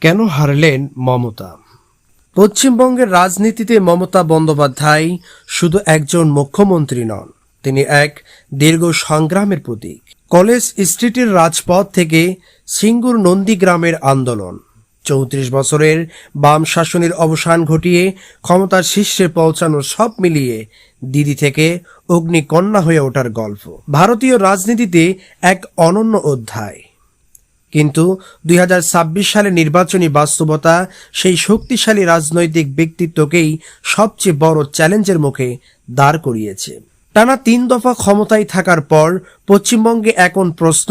কেন হারলেন মমতা? পশ্চিমবঙ্গের রাজনীতিতে মমতা বন্দ্যোপাধ্যায় শুধু একজন মুখ্যমন্ত্রী নন, তিনি এক দীর্ঘ সংগ্রামের প্রতীক। কলেজ স্ট্রিটের রাজপথ থেকে সিঙ্গুর নন্দীগ্রামের আন্দোলন, ৩৪ বছরের বাম শাসনের অবসান ঘটিয়ে ক্ষমতার শীর্ষে পৌঁছানো, সব মিলিয়ে দিদি থেকে অগ্নিকন্যা হয়ে ওঠার গল্প ভারতীয় রাজনীতিতে এক অনন্য অধ্যায়। কিন্তু ২০২৬ সালে নির্বাচনী বাস্তবতা সেই শক্তিশালী রাজনৈতিক ব্যক্তিত্বকেই সবচেয়ে বড় চ্যালেঞ্জের মুখে দাঁড় করিয়েছে। টানা ৩ দফা ক্ষমতায় থাকার পর পশ্চিমবঙ্গে এখন প্রশ্ন,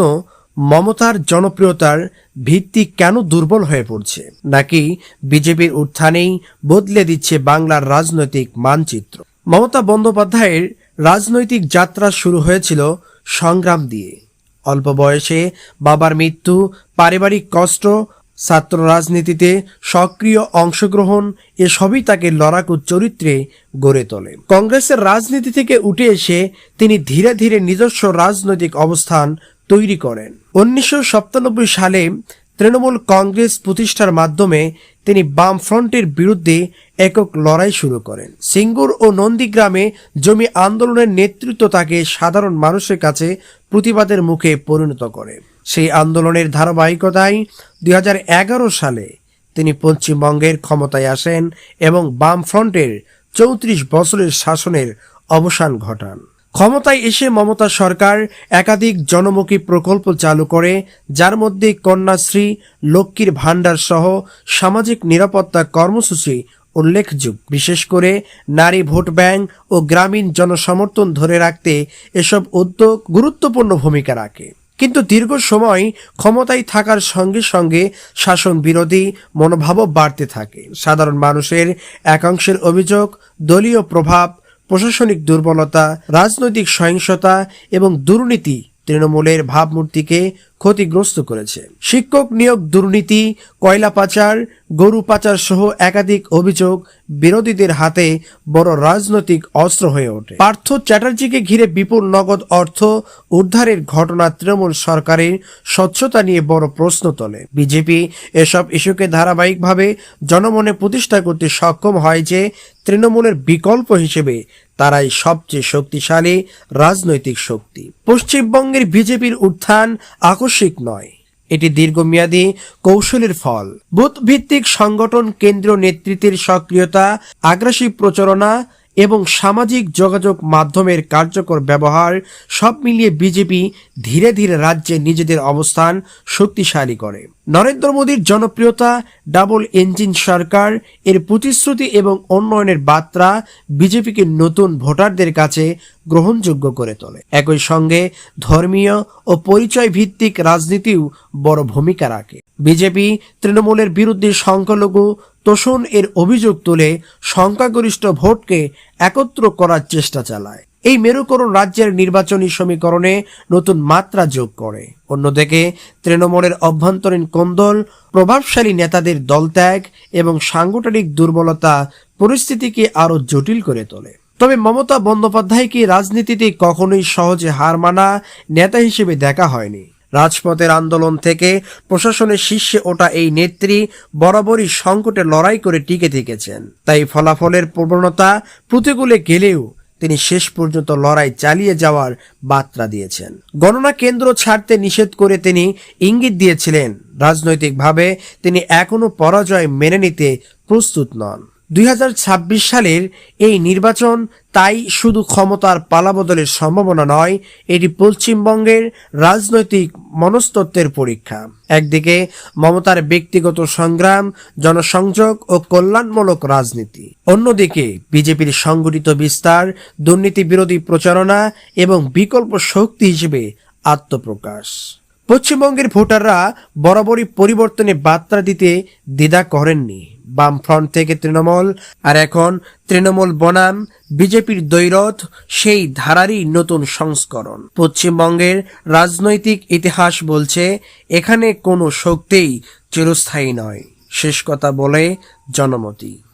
মমতার জনপ্রিয়তার ভিত্তি কেন দুর্বল হয়ে পড়ছে, নাকি বিজেপির উত্থানেই বদলে দিচ্ছে বাংলার রাজনৈতিক মানচিত্র? মমতা বন্দ্যোপাধ্যায়ের রাজনৈতিক যাত্রা শুরু হয়েছিল সংগ্রাম দিয়ে। অল্প বয়সে বাবার মৃত্যু, পারিবারিক কষ্ট, ছাত্র রাজনীতিতে সক্রিয় অংশগ্রহণ, এসবই তাকে লড়াকু চরিত্রে গড়ে তোলে। কংগ্রেসের রাজনীতি থেকে উঠে এসে তিনি ধীরে ধীরে নিজস্ব রাজনৈতিক অবস্থান তৈরি করেন। ১৯৯৭ সালে তৃণমূল কংগ্রেস প্রতিষ্ঠার মাধ্যমে তিনি বামফ্রন্টের বিরুদ্ধে একক লড়াই শুরু করেন। সিঙ্গুর ও নন্দীগ্রামে জমি আন্দোলনের নেতৃত্ব তাকে সাধারণ মানুষের কাছে প্রতিবাদের মুখে পরিণত করে। সেই আন্দোলনের ধারাবাহিকতায় ২০১১ সালে তিনি পশ্চিমবঙ্গের ক্ষমতায় আসেন এবং বামফ্রন্টের ৩৪ বছরের শাসনের অবসান ঘটান। ক্ষমতায় এসে মমতা সরকার একাধিক জনমুখী প্রকল্প চালু করে, যার মধ্যে কন্যাশ্রী, লক্ষ্মীর ভাণ্ডার সহ সামাজিক নিরাপত্তা কর্মসূচি উল্লেখযোগ্য। বিশেষ করে নারী ভোট ব্যাংক ও গ্রামীণ জনসমর্থন ধরে রাখতে এসব উদ্যোগ গুরুত্বপূর্ণ ভূমিকা রাখে। কিন্তু দীর্ঘ সময় ক্ষমতায় থাকার সঙ্গে সঙ্গে শাসন বিরোধী মনোভাবও বাড়তে থাকে। সাধারণ মানুষের একাংশের অভিযোগ, দলীয় প্রভাব, প্রশাসনিক দুর্বলতা, রাজনৈতিক সহিংসতা এবং দুর্নীতি তৃণমূলের ভাবমূর্তিকে ক্ষতিগ্রস্ত করেছে। শিক্ষক নিয়োগ দুর্নীতি, কয়লা পাচার, গরু পাচার সহ একাধিক অভিযোগ বিরোধীদের হাতে বড় রাজনৈতিক অস্ত্র হয়ে ওঠে। পার্থ চ্যাটার্জিকে ঘিরে বিপুল নগদ অর্থ উদ্ধারের ঘটনা তৃণমূল সরকারের স্বচ্ছতা নিয়ে বড় প্রশ্ন তোলে। বিজেপি এসব ইস্যুকে ধারাবাহিকভাবে জনমনে প্রতিষ্ঠা করতে সক্ষম হয় যে তৃণমূলের বিকল্প হিসেবে তারাই সবচেয়ে শক্তিশালী রাজনৈতিক শক্তি। পশ্চিমবঙ্গের বিজেপির উত্থান আকস্মিক নয়, এটি দীর্ঘমেয়াদী কৌশলের ফল। বুথ ভিত্তিক সংগঠন, কেন্দ্রীয় নেতৃত্বের সক্রিয়তা, আগ্রাসী প্রচারণা এবং সামাজিক যোগাযোগ মাধ্যমের কার্যকর ব্যবহার, সব মিলিয়ে বিজেপি ধীরে ধীরে রাজ্যে নিজেদের অবস্থান শক্তিশালী করে। নরেন্দ্র মোদীর জনপ্রিয়তা, ডাবল ইঞ্জিন সরকার, এর প্রতিশ্রুতি এবং উন্নয়নের বার্তা বিজেপিকে নতুন ভোটারদের কাছে গ্রহণযোগ্য করে তোলে। একই সঙ্গে ধর্মীয় ও পরিচয় ভিত্তিক রাজনীতিও বড় ভূমিকা রাখে। বিজেপি তৃণমূলের বিরুদ্ধে সংখ্যালঘু তোষণ এর অভিযোগ তুলে সংখ্যাগরিষ্ঠ ভোটকে একত্র করার চেষ্টা চালায়। এই মেরুকরণ রাজ্যের নির্বাচনী সমীকরণে নতুন মাত্রা যোগ করে। অন্যদিকে তৃণমূলের অভ্যন্তরীণ কোন্দল, প্রভাবশালী নেতাদের দলত্যাগ এবং সাংগঠনিক দুর্বলতা পরিস্থিতিকে আরো জটিল করে তোলে। তবে মমতা বন্দ্যোপাধ্যায়কে রাজনীতিতে কখনোই সহজে হার মানা নেতা হিসেবে দেখা হয়নি। রাজপথের আন্দোলন থেকে প্রশাসনের শীর্ষে ওঠা এই নেত্রী বরাবরই সংকটে লড়াই করে টিকে থেকেছেন। তাই ফলাফলের প্রবণতা প্রতিকূলে গেলেও তিনি শেষ পর্যন্ত লড়াই চালিয়ে যাওয়ার বার্তা দিয়েছেন। গণনা কেন্দ্র ছাড়তে নিষেধ করে তিনি ইঙ্গিত দিয়েছিলেন, রাজনৈতিকভাবে তিনি এখনো পরাজয় মেনে নিতে প্রস্তুত নন। ২০২৬ সালের এই নির্বাচন তাই শুধু ক্ষমতার পালাবদলের সম্ভাবনা নয়, এটি পশ্চিমবঙ্গের রাজনৈতিক মনস্তত্ত্বের পরীক্ষা। একদিকে মমতার ব্যক্তিগত সংগ্রাম, জনসংযোগ ও কল্যাণমূলক রাজনীতি, অন্যদিকে বিজেপির সংগঠিত বিস্তার, দুর্নীতি বিরোধী প্রচারণা এবং বিকল্প শক্তি হিসেবে আত্মপ্রকাশ। পশ্চিমবঙ্গের ভোটাররা বরাবরই পরিবর্তনে বার্তা দিতে দ্বিধা করেননি। বামফ্রন্ট থেকে তৃণমূল, আর এখন তৃণমূল বনাম বিজেপির দ্বৈরথ সেই ধারারই নতুন সংস্করণ। পশ্চিমবঙ্গের রাজনৈতিক ইতিহাস বলছে, এখানে কোনো শক্তিই চিরস্থায়ী নয়। শেষ কথা বলে জনমতি।